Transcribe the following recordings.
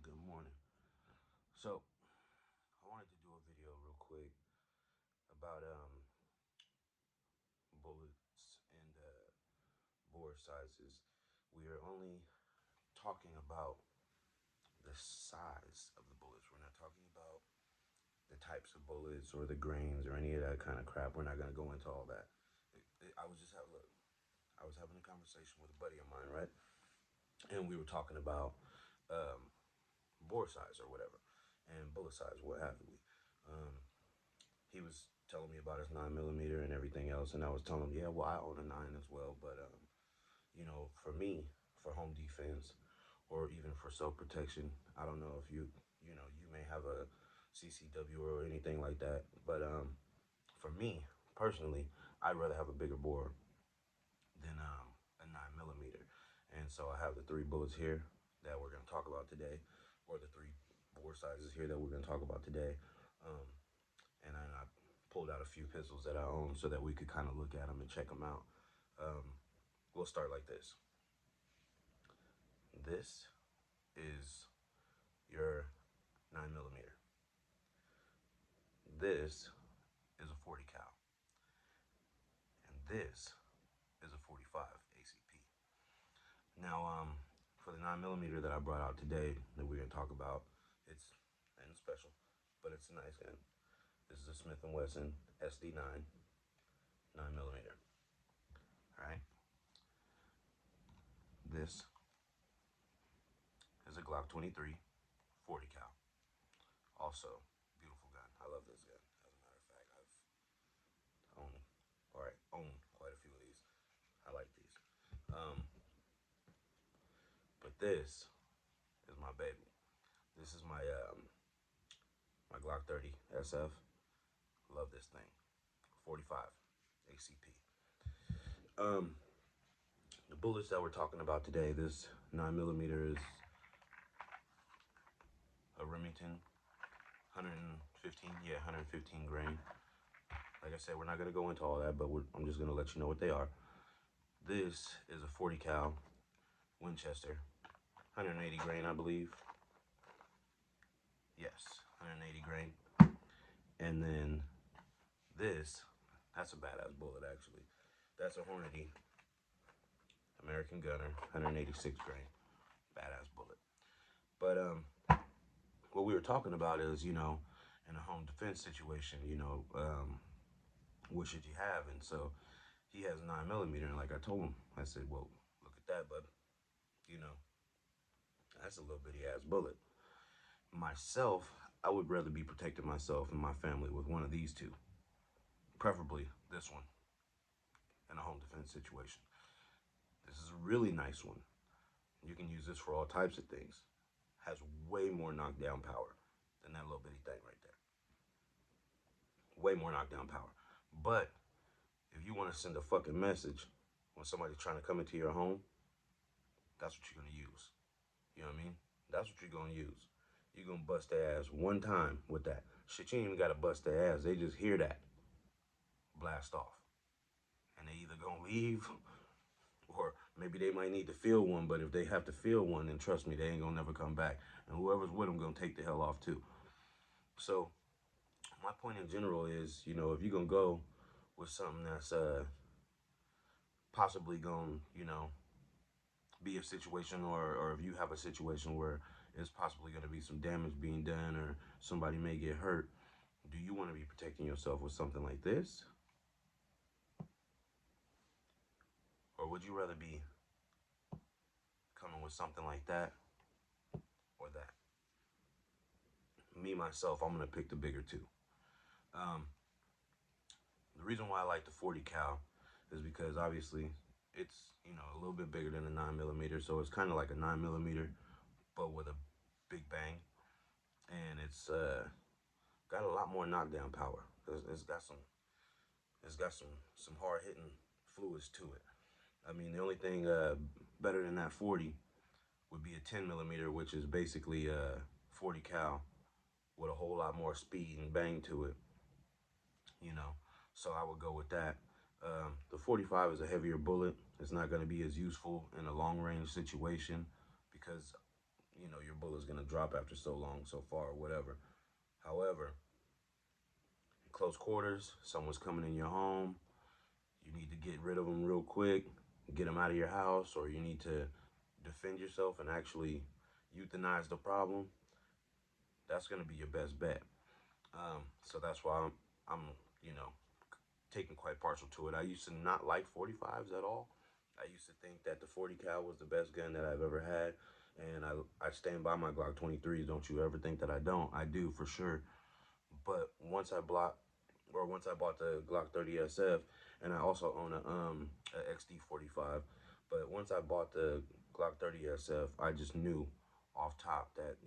Good morning. So, I wanted to do a video real quick about bullets and bore sizes. We are only talking about the size of the bullets. We're not talking about the types of bullets or the grains or any of that kind of crap. We're not going to go into all that. I was just having look. I was having a conversation with a buddy of mine, right? And we were talking about um, bore size or whatever, and bullet size, what have we. Um, he was telling me about his 9 millimeter and everything else, and I was telling him, yeah, well, I own a nine as well, but for me, for home defense or even for self protection, I don't know if you may have a CCW or anything like that, but for me personally, I'd rather have a bigger bore than a 9 millimeter, and so I have the three bullets here that we're going to talk about today, or the three bore sizes here that we're going to talk about today. Um, and then I pulled out a few pistols that I own so that we could kind of look at them and check them out. Um, we'll start like this. This is your 9 millimeter. This is a 40 cal, and this is a 45 ACP. Now, for the 9 millimeter that I brought out today that we're gonna talk about, it's nothing special, but it's a nice gun. This is a Smith and Wesson SD9 9 millimeter. All right. This is a Glock 23 40 cal. Also, beautiful gun. I love this gun. As a matter of fact, I've owned, owned quite a few of these. I like these. Um, but this is my baby. This is my Glock 30 SF. Love this thing. 45 ACP. Um, the bullets that we're talking about today, this 9 millimeter is a Remington 115, 115 grain. Like I said, we're not gonna go into all that, but I'm just gonna let you know what they are. This is a 40 cal Winchester, 180 grain, I believe. Yes, 180 grain. And then this, that's a badass bullet actually. That's a Hornady American Gunner, 186 grain. Badass bullet. But what we were talking about is, in a home defense situation, what should you have? And so he has a 9 millimeter, and like I told him, I said, well, look at that, bud. You know, that's a little bitty ass bullet. Myself, I would rather be protecting myself and my family with one of these two, preferably this one in a home defense situation. This is a really nice one. You can use this for all types of things. Has way more knockdown power than that little bitty thing right there. Way more knockdown power. But if you want to send a fucking message when somebody's trying to come into your home, that's what you're gonna use. You know what I mean? That's what you're gonna use. You're gonna bust their ass one time with that. Shit, you ain't even gotta bust their ass. They just hear that blast off. And they either gonna leave or maybe they might need to feel one, but if they have to feel one, then trust me, they ain't gonna never come back. And whoever's with them gonna take the hell off too. So my point in general is, if you're gonna go with something that's possibly gonna, be a situation, or if you have a situation where it's possibly gonna be some damage being done or somebody may get hurt, do you want to be protecting yourself with something like this? Or would you rather be coming with something like that or that? Me, myself, I'm gonna pick the bigger two. Um, the reason why I like the 40 cal is because obviously it's a little bit bigger than a 9 millimeter, so it's kind of like a 9 millimeter, but with a big bang, and it's got a lot more knockdown power. It's got some hard hitting fluids to it. I mean, the only thing better than that 40 would be a 10 millimeter, which is basically a 40 cal with a whole lot more speed and bang to it, you know. So I would go with that. The 45 is a heavier bullet. It's not going to be as useful in a long range situation because, your bullet's gonna drop after so long, so far, or whatever. However, close quarters, someone's coming in your home, you need to get rid of them real quick, get them out of your house, or you need to defend yourself and actually euthanize the problem. That's gonna be your best bet. So that's why I'm you know, taking quite partial to it. I used to not like 45s at all. I used to think that the 40 cal was the best gun that I've ever had, and I stand by my Glock 23s. Don't you ever think that I don't? I do for sure. But once I bought the Glock 30 SF, and I also own a XD 45. But once I bought the Glock 30 SF, I just knew off top that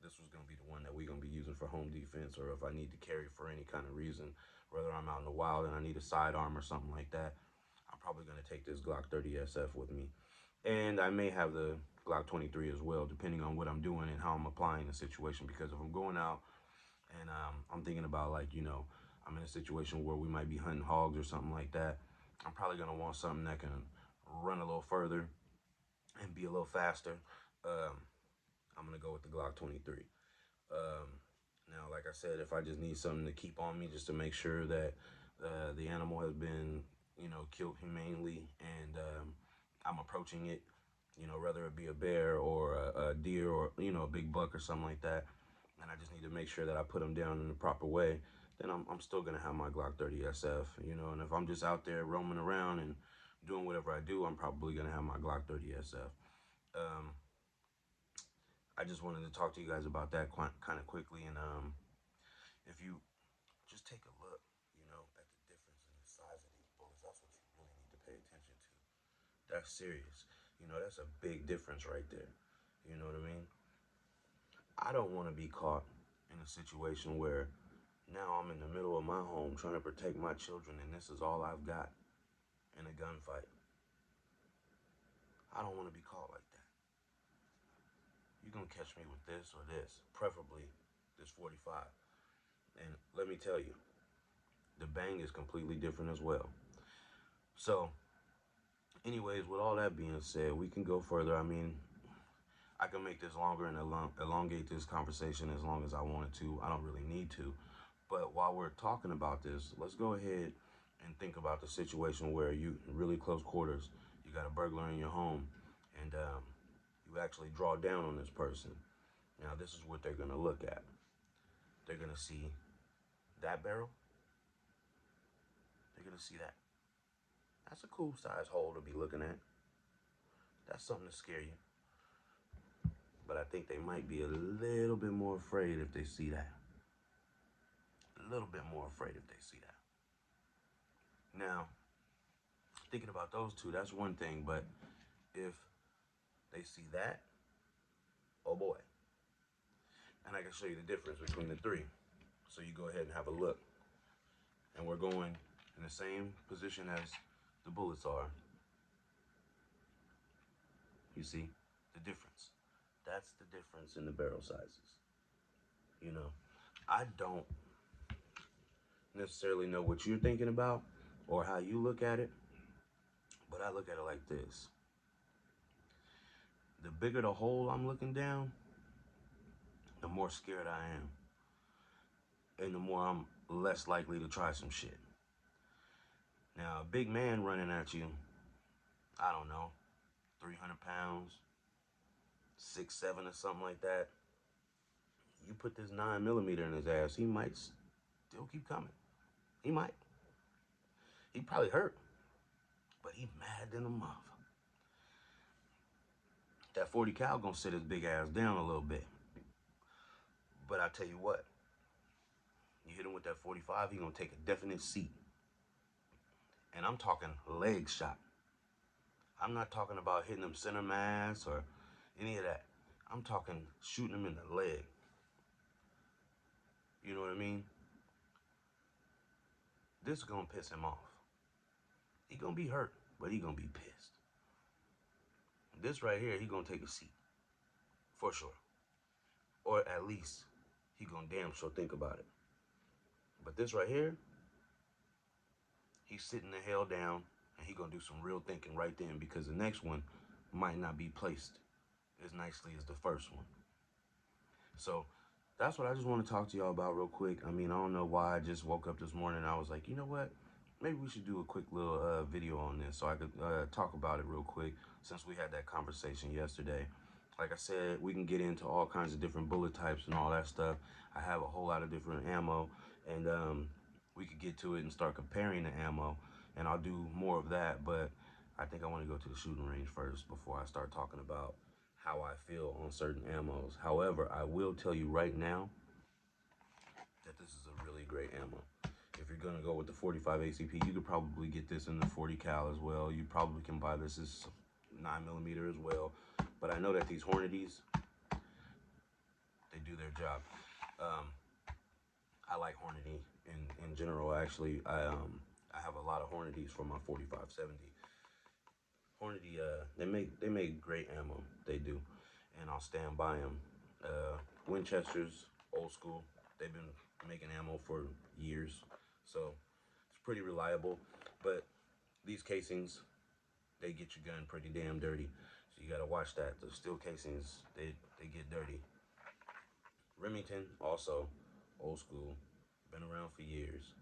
this was gonna be the one that we're gonna be using for home defense, or if I need to carry for any kind of reason, whether I'm out in the wild and I need a sidearm or something like that. I'm probably gonna take this Glock 30 SF with me, and I may have the Glock 23 as well, depending on what I'm doing and how I'm applying the situation. Because if I'm going out and I'm thinking about, like, I'm in a situation where we might be hunting hogs or something like that, I'm probably gonna want something that can run a little further and be a little faster. Um, I'm gonna go with the Glock 23. Um, Now, like I said, if I just need something to keep on me, just to make sure that the animal has been, killed humanely, and I'm approaching it, whether it be a bear or a deer, or a big buck or something like that, and I just need to make sure that I put them down in the proper way, then I'm still gonna have my Glock 30 SF, and if I'm just out there roaming around and doing whatever I do, I'm probably gonna have my Glock 30 SF. Um, I just wanted to talk to you guys about that kind of quickly, and if you just take a look, at the difference in the size of these bullets, that's what you really need to pay attention to. That's serious. That's a big difference right there. You know what I mean? I don't want to be caught in a situation where now I'm in the middle of my home trying to protect my children, and this is all I've got in a gunfight. I don't want to be caught like that. You're going to catch me with this or this, preferably this 45. And let me tell you, the bang is completely different as well. So, anyways, with all that being said, we can go further. I mean, I can make this longer and elongate this conversation as long as I wanted to. I don't really need to. But while we're talking about this, let's go ahead and think about the situation where you really close quarters, you got a burglar in your home, and you actually draw down on this person. Now, this is what they're going to look at. They're going to see that barrel. They're going to see that. That's a cool size hole to be looking at. That's something to scare you. But I think they might be a little bit more afraid if they see that. A little bit more afraid if they see that. Now, thinking about those two, that's one thing. But if they see that, oh boy. And I can show you the difference between the three. So you go ahead and have a look. And we're going in the same position as the bullets are. You see the difference. That's the difference in the barrel sizes. I don't necessarily know what you're thinking about or how you look at it, but I look at it like this. The bigger the hole I'm looking down, the more scared I am. And the more I'm less likely to try some shit. Now, a big man running at you, I don't know, 300 pounds, 6'7" or something like that. You put this 9mm in his ass, he might still keep coming. He might. He probably hurt, but he mad than a mother. That 40 cal gonna sit his big ass down a little bit. But I tell you what, you hit him with that 45, he gonna take a definite seat. And I'm talking leg shot. I'm not talking about hitting him center mass or any of that. I'm talking shooting him in the leg. You know what I mean? This is gonna piss him off. He gonna be hurt, but he gonna be pissed. This right here, he gonna take a seat. For sure. Or at least, he gonna damn sure think about it. But this right here, he's sitting the hell down, and he gonna do some real thinking right then, because the next one might not be placed as nicely as the first one. So that's what I just want to talk to y'all about real quick. I mean, I don't know why I just woke up this morning and I was like, you know what? Maybe we should do a quick little video on this so I could talk about it real quick since we had that conversation yesterday. Like I said, we can get into all kinds of different bullet types and all that stuff. I have a whole lot of different ammo, and we could get to it and start comparing the ammo, and I'll do more of that, but I think I want to go to the shooting range first before I start talking about how I feel on certain ammos. However, I will tell you right now that this is a really great ammo. If you're gonna go with the 45 ACP, you could probably get this in the 40 cal as well. You probably can buy this as 9mm as well. But I know that these Hornadies, they do their job. Um, I like Hornady in general. Actually, I have a lot of Hornadies for my 4570. Hornady, they make great ammo. They do, and I'll stand by them. Winchesters, old school. They've been making ammo for years, so it's pretty reliable. But these casings, they get your gun pretty damn dirty, so you gotta watch that. The steel casings, they get dirty. Remington, also old school, been around for years,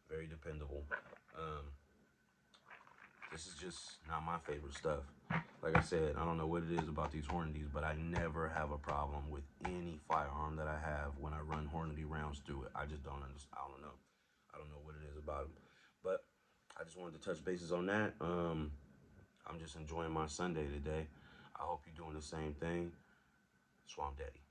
very dependable. Um, This is just not my favorite stuff. Like I said, I don't know what it is about these Hornadies, but I never have a problem with any firearm that I have when I run Hornady rounds through it. I just don't understand. I don't know. I don't know what it is about them. But I just wanted to touch bases on that. I'm just enjoying my Sunday today. I hope you're doing the same thing. Swamp Daddy.